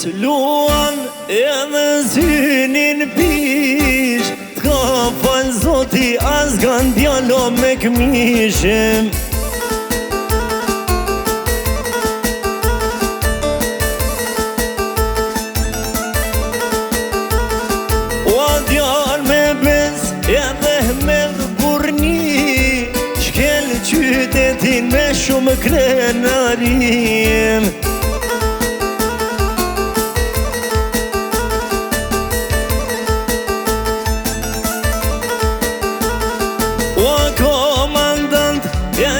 S'luan edhe zynin pish, t'ka fal zoti as gan djalo me këmishim. O djal me bez edhe me burni, shkel qytetin me shumë krenarim.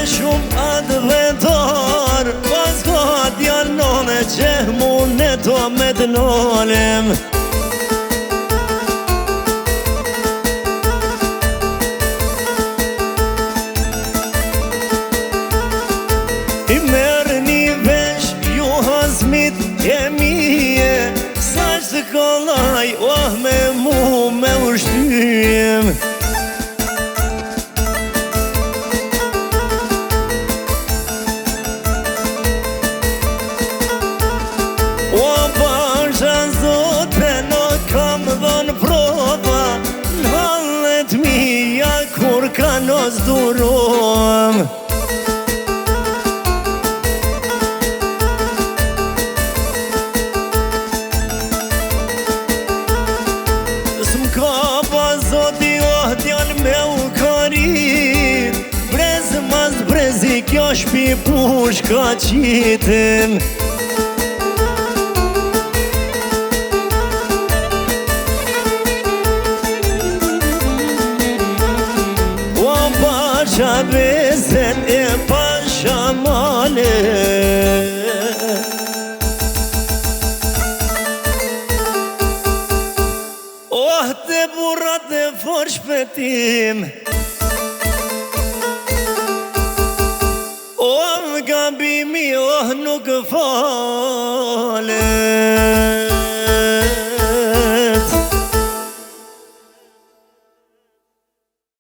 Shumë advetar, pas ka djallone që mune to me të nolem. I merë një vesh ju hazmit e mije, sa që të kolaj, me mu me ushtyjem. O pasha zote në kam dhën prova, në hallet mija kur ka nos durom. S'mka pa zoti djal me u karit, brez mas brezi kjo shpi push ka qitim. Pasha bezen e pasha male, të burrat e for shpetim, gabimi nuk fale.